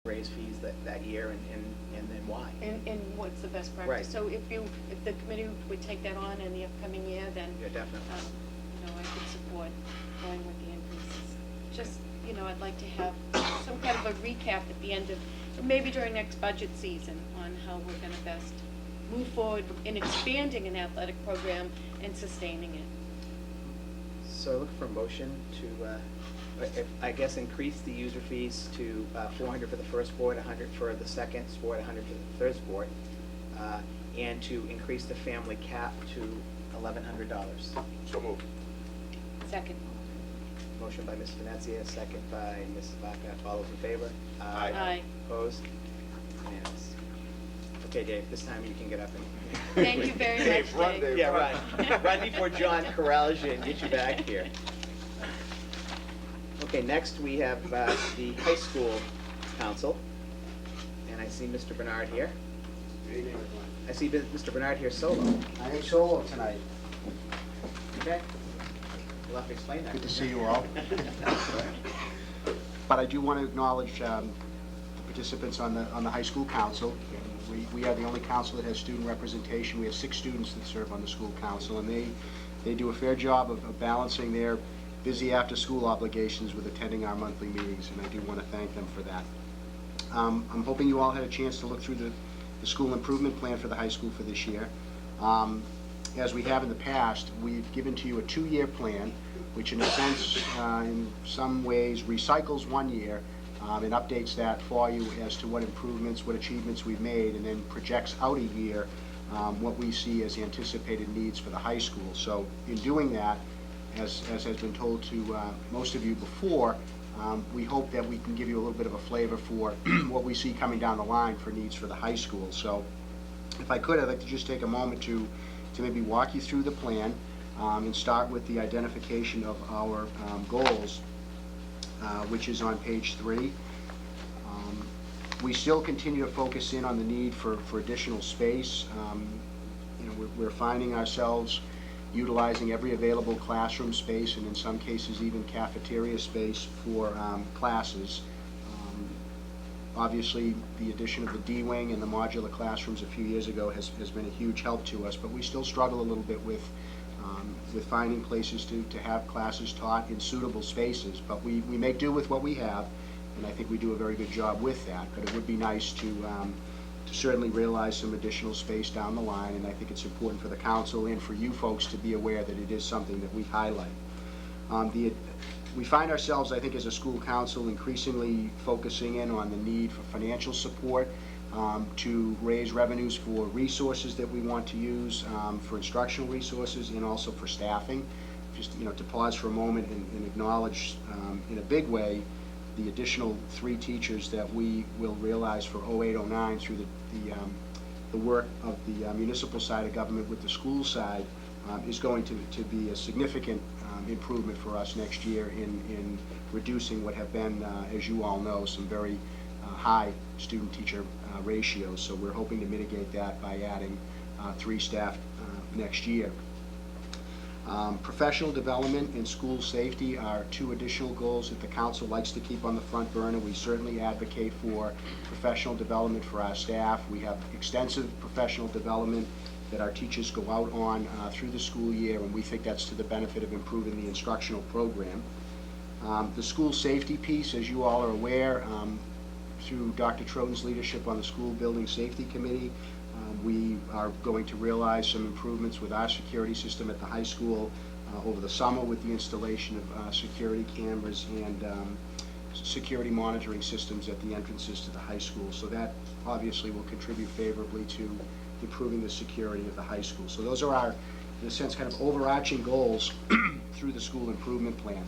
raise fees that year, and then why. And what's the best practice? Right. So if the committee would take that on in the upcoming year, then Yeah, definitely. I could support going with the increases. Just, I'd like to have some kind of a recap at the end of, maybe during next budget season, on how we're going to best move forward in expanding an athletic program and sustaining it. So look for a motion to, I guess, increase the user fees to $400 for the first sport, $100 for the second sport, $100 for the third sport, and to increase the family cap to $1,100. So moved. Second. Motion by Ms. Venezia, second by Ms. Vaca. All those in favor? Aye. Aye. Opposed? Unanimous. Okay, Dave, this time you can get up and... Thank you very much, Dave, run, Dave. Dave. Yeah, right. Right before John corrals you and gets you back here. Okay, next we have the high school council, and I see Mr. Bernard here. Good evening, everyone. I see Mr. Bernard here solo. I am solo tonight. Okay. You'll have to explain that. Good to see you all. But I do want to acknowledge the participants on the high school council. We are the only council that has student representation. We have 6 students that serve on the school council, and they do a fair job of balancing their busy after-school obligations with attending our monthly meetings, and I do want to thank them for that. I'm hoping you all had a chance to look through the school improvement plan for the high school for this year. As we have in the past, we've given to you a 2-year plan, which in a sense, in some ways, recycles 1 year and updates that for you as to what improvements, what achievements we've made, and then projects out a year what we see as anticipated needs for the high school. So in doing that, as has been told to most of you before, we hope that we can give you a little bit of a flavor for what we see coming down the line for needs for the high school. So if I could, I'd like to just take a moment to maybe walk you through the plan and start with the identification of our goals, which is on page 3. We still continue to focus in on the need for additional space. We're finding ourselves utilizing every available classroom space, and in some cases even cafeteria space for classes. Obviously, the addition of the D-Wing and the modular classrooms a few years ago has been a huge help to us, but we still struggle a little bit with finding places to have classes taught in suitable spaces. But we make do with what we have, and I think we do a very good job with that. But it would be nice to certainly realize some additional space down the line, and I think it's important for the council and for you folks to be aware that it is something that we highlight. We find ourselves, I think, as a school council increasingly focusing in on the need for financial support to raise revenues for resources that we want to use, for instructional resources, and also for staffing. Just to pause for a moment and acknowledge in a big way the additional 3 teachers that we will realize for 08-09 through the work of the municipal side of government with the school side is going to be a significant improvement for us next year in reducing what have been, as you all know, some very high student-teacher ratios. So we're hoping to mitigate that by adding 3 staff next year. Professional development and school safety are 2 additional goals that the council likes to keep on the front burner. We certainly advocate for professional development for our staff. We have extensive professional development that our teachers go out on through the school year, and we think that's to the benefit of improving the instructional program. The school safety piece, as you all are aware, through Dr. Troton's leadership on the School Building Safety Committee, we are going to realize some improvements with our security system at the high school over the summer with the installation of security cameras and security monitoring systems at the entrances to the high school. So that obviously will contribute favorably to improving the security of the high school. So those are our, in a sense, kind of overarching goals through the school improvement plan.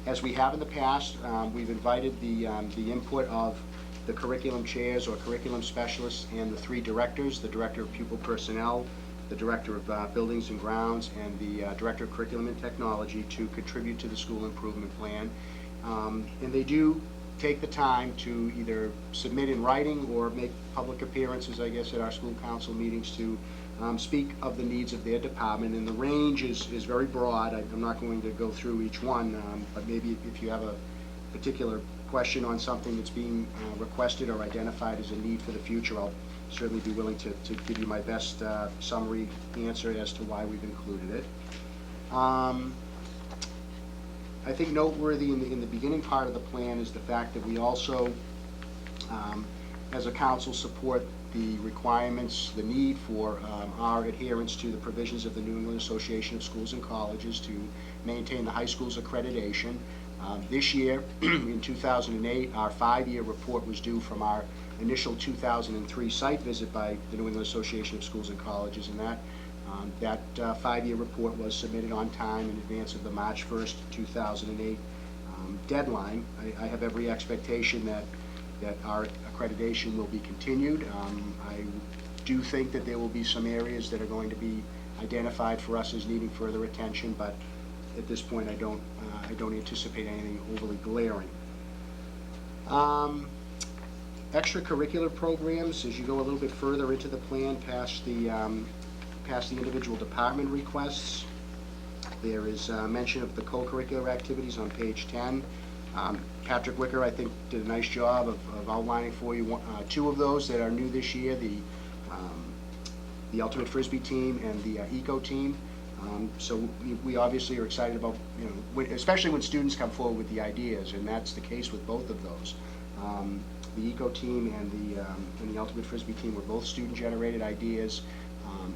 As we have in the past, we've invited the input of the curriculum chairs or curriculum specialists and the 3 directors, the Director of Pupil Personnel, the Director of Buildings and Grounds, and the Director of Curriculum and Technology to contribute to the school improvement plan. And they do take the time to either submit in writing or make public appearances, I guess, at our school council meetings to speak of the needs of their department. And the range is very broad. I'm not going to go through each one, but maybe if you have a particular question on something that's being requested or identified as a need for the future, I'll certainly be willing to give you my best summary answer as to why we've included it. I think noteworthy in the beginning part of the plan is the fact that we also, as a council, support the requirements, the need for our adherence to the provisions of the New England Association of Schools and Colleges to maintain the high school's accreditation. This year, in 2008, our 5-year report was due from our initial 2003 site visit by the New England Association of Schools and Colleges, and that 5-year report was submitted on time in advance of the March 1st, 2008 deadline. I have every expectation that our accreditation will be continued. I do think that there will be some areas that are going to be identified for us as needing further attention, but at this point I don't anticipate anything overly glaring. Extracurricular programs, as you go a little bit further into the plan past the individual department requests, there is mention of the co-curricular activities on page 10. Patrick Wicker, I think, did a nice job of outlining for you 2 of those that are new this year, the Ultimate Frisbee team and the Eco team. So we obviously are excited about, especially when students come forward with the ideas, and that's the case with both of those. The Eco team and the Ultimate Frisbee team were both student-generated ideas,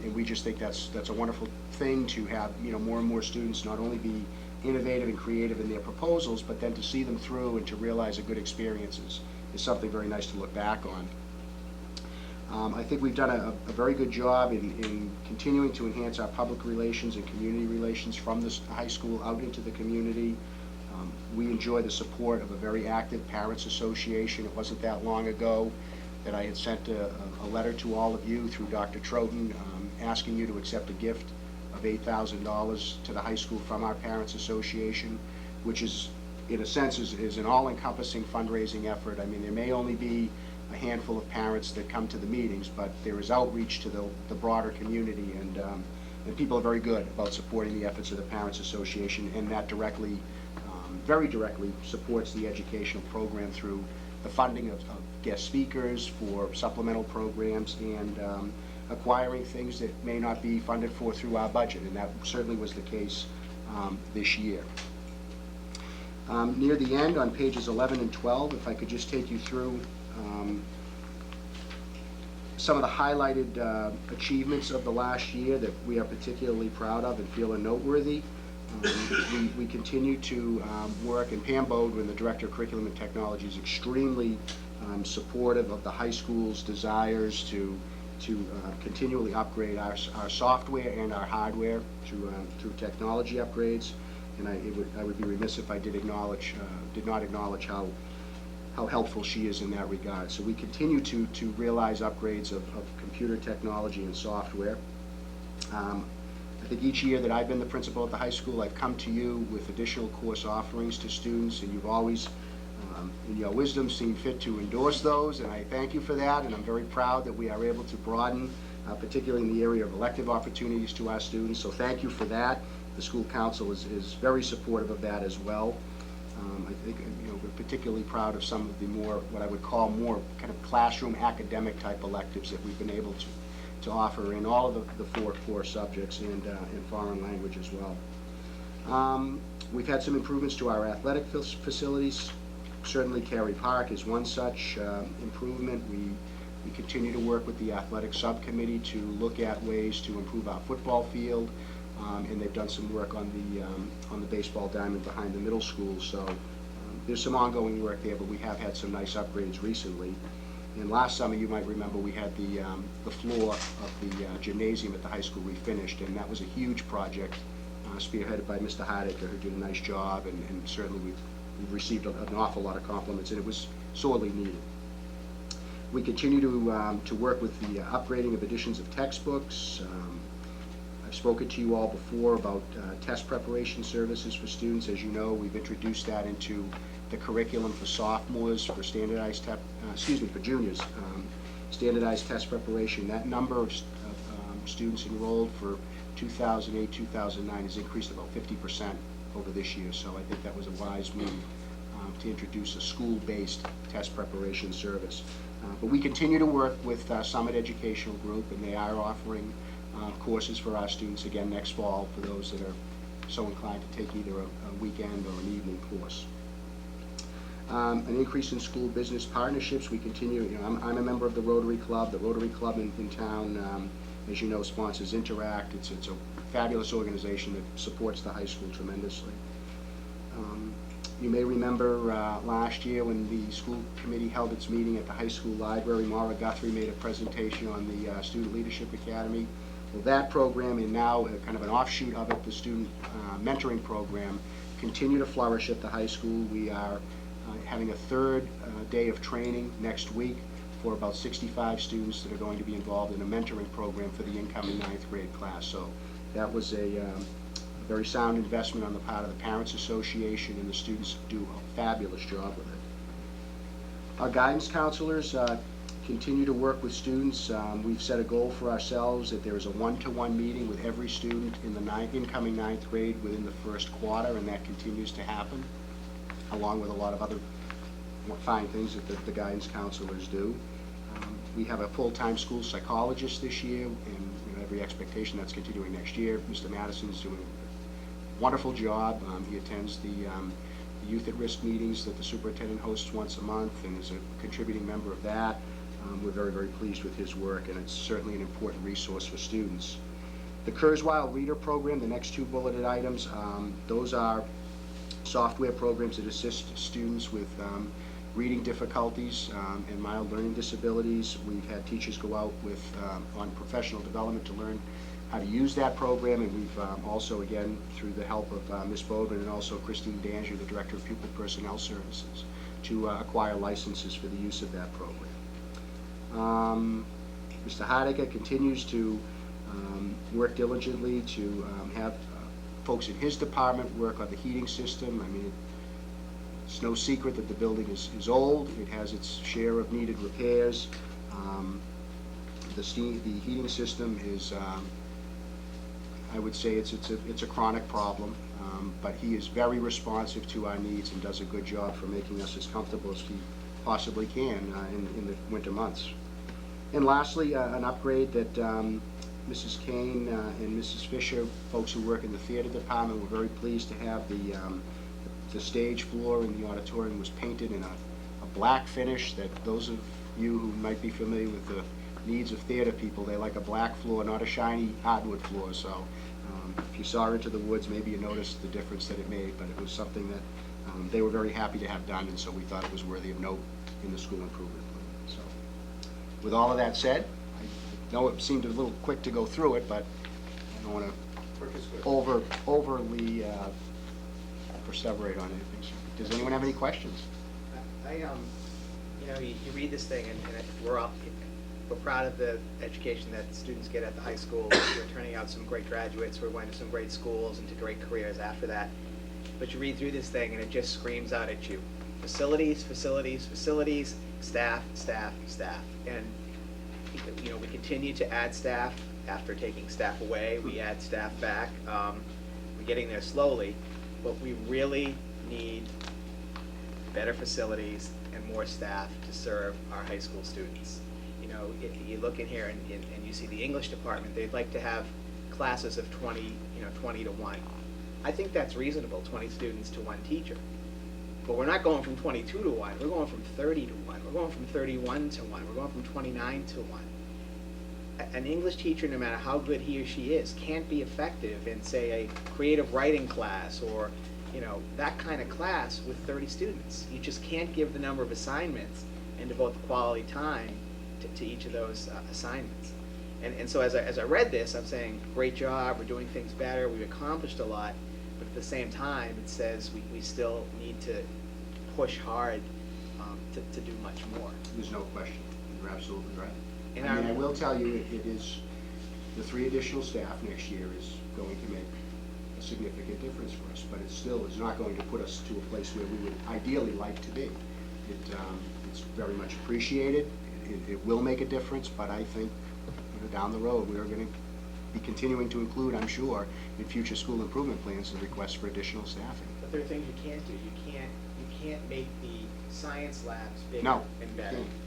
and we just think that's a wonderful thing to have, more and more students not only be innovative and creative in their proposals, but then to see them through and to realize a good experiences is something very nice to look back on. I think we've done a very good job in continuing to enhance our public relations and community relations from the high school out into the community. We enjoy the support of a very active Parents Association. It wasn't that long ago that I had sent a letter to all of you through Dr. Troughton asking you to accept a gift of $8,000 to the high school from our Parents Association, which is, in a sense, is an all-encompassing fundraising effort. I mean, there may only be a handful of parents that come to the meetings, but there is outreach to the broader community, and people are very good about supporting the efforts of the Parents Association, and that directly, very directly supports the educational program through the funding of guest speakers for supplemental programs and acquiring things that may not be funded for through our budget, and that certainly was the case this year. Near the end, on pages 11 and 12, if I could just take you through some of the highlighted achievements of the last year that we are particularly proud of and feel are noteworthy. We continue to work, and Pam Bodwin, the Director of Curriculum and Technology, is extremely supportive of the high school's desires to continually upgrade our software and our hardware through technology upgrades. And I would be remiss if I did not acknowledge how helpful she is in that regard. So we continue to realize upgrades of computer technology and software. I think each year that I've been the principal at the high school, I've come to you with additional course offerings to students, and you've always, in your wisdom, seen fit to endorse those, and I thank you for that, and I'm very proud that we are able to broaden, particularly in the area of elective opportunities to our students, so thank you for that. The school council is very supportive of that as well. I think we're particularly proud of some of the more, what I would call more kind of classroom academic type electives that we've been able to offer in all of the 4 core subjects and in foreign language as well. We've had some improvements to our athletic facilities. Certainly Cary Park is one such improvement. We continue to work with the athletic subcommittee to look at ways to improve our football field, and they've done some work on the baseball diamond behind the middle school. So there's some ongoing work there, but we have had some nice upgrades recently. And last summer, you might remember, we had the floor of the gymnasium at the high school refinished, and that was a huge project spearheaded by Mr. Hardiker, who did a nice job, and certainly we've received an awful lot of compliments, and it was sorely needed. We continue to work with the upgrading of editions of textbooks. I've spoken to you all before about test preparation services for students. As you know, we've introduced that into the curriculum for sophomores, for standardized for juniors, standardized test preparation. That number of students enrolled for 2008-2009 has increased about 50% over this year, so I think that was a wise move to introduce a school-based test preparation service. But we continue to work with Summit Educational Group, and they are offering courses for our students again next fall for those that are so inclined to take either a weekend or an evening course. An increase in school business partnerships. We continue, I'm a member of the Rotary Club. The Rotary Club in town, as you know, sponsors Interact. It's a fabulous organization that supports the high school tremendously. You may remember last year when the school committee held its meeting at the high school library, Maura Guthrie made a presentation on the Student Leadership Academy. Well, that program, and now kind of an offshoot of it, the student mentoring program, continue to flourish at the high school. We are having a third day of training next week for about 65 students that are going to be involved in a mentoring program for the incoming 9th grade class. So that was a very sound investment on the part of the Parents Association, and the students do a fabulous job with it. Our guidance counselors continue to work with students. We've set a goal for ourselves that there is a one-to-one meeting with every student in the incoming 9th grade within the first quarter, and that continues to happen, along with a lot of other fine things that the guidance counselors do. We have a full-time school psychologist this year, and every expectation that's continuing next year. Mr. Madison is doing a wonderful job. He attends the youth at risk meetings that the superintendent hosts once a month and is a contributing member of that. We're very, very pleased with his work, and it's certainly an important resource for students. The Kurzweil Reader Program, the next two bulleted items, those are software programs that assist students with reading difficulties and mild learning disabilities. We've had teachers go out with on professional development to learn how to use that program, and we've also, again, through the help of Ms. Bowman and also Christine Danger, the Director of Pupil Personnel Services, to acquire licenses for the use of that program. Mr. Hardiger continues to work diligently to have folks in his department work on the heating system. I mean, it's no secret that the building is old. It has its share of needed repairs. The heating system is, I would say it's a chronic problem, but he is very responsive to our needs and does a good job for making us as comfortable as he possibly can in the winter months. And lastly, an upgrade that Mrs. Kane and Mrs. Fisher, folks who work in the theater department, were very pleased to have the stage floor in the auditorium was painted in a black finish. That those of you who might be familiar with the needs of theater people, they like a black floor, not a shiny hardwood floor. So if you saw Into the Woods, maybe you noticed the difference that it made, but it was something that they were very happy to have done, and so we thought it was worthy of note in the school improvement plan. So with all of that said, I know it seemed a little quick to go through it, but I don't want to overly perseverate on anything. So, does anyone have any questions? You read this thing, and we're proud of the education that students get at the high school. We're turning out some great graduates. We're going to some great schools and to great careers after that. But you read through this thing, and it just screams out at you: facilities, facilities, facilities, staff, staff, staff. And we continue to add staff after taking staff away. We add staff back. We're getting there slowly, but we really need better facilities and more staff to serve our high school students. If you look in here and you see the English department, they'd like to have classes of 20 to 1. I think that's reasonable, 20 students to 1 teacher. But we're not going from 22 to 1. We're going from 30 to 1. We're going from 31 to 1. We're going from 29 to 1. An English teacher, no matter how good he or she is, can't be effective in, say, a creative writing class or, that kind of class with 30 students. You just can't give the number of assignments and devote the quality time to each of those assignments. And so as I read this, I'm saying, great job, we're doing things better, we've accomplished a lot, but at the same time, it says we still need to push hard to do much more. There's no question. You're absolutely right. And I will tell you, it is, the 3 additional staff next year is going to make a significant difference for us, but it still is not going to put us to a place where we would ideally like to be. It's very much appreciated. It will make a difference, but I think down the road we are going to be continuing to include, I'm sure, in future school improvement plans the request for additional staffing. But there are things you can't do. You can't make the science labs bigger No, and better. can't.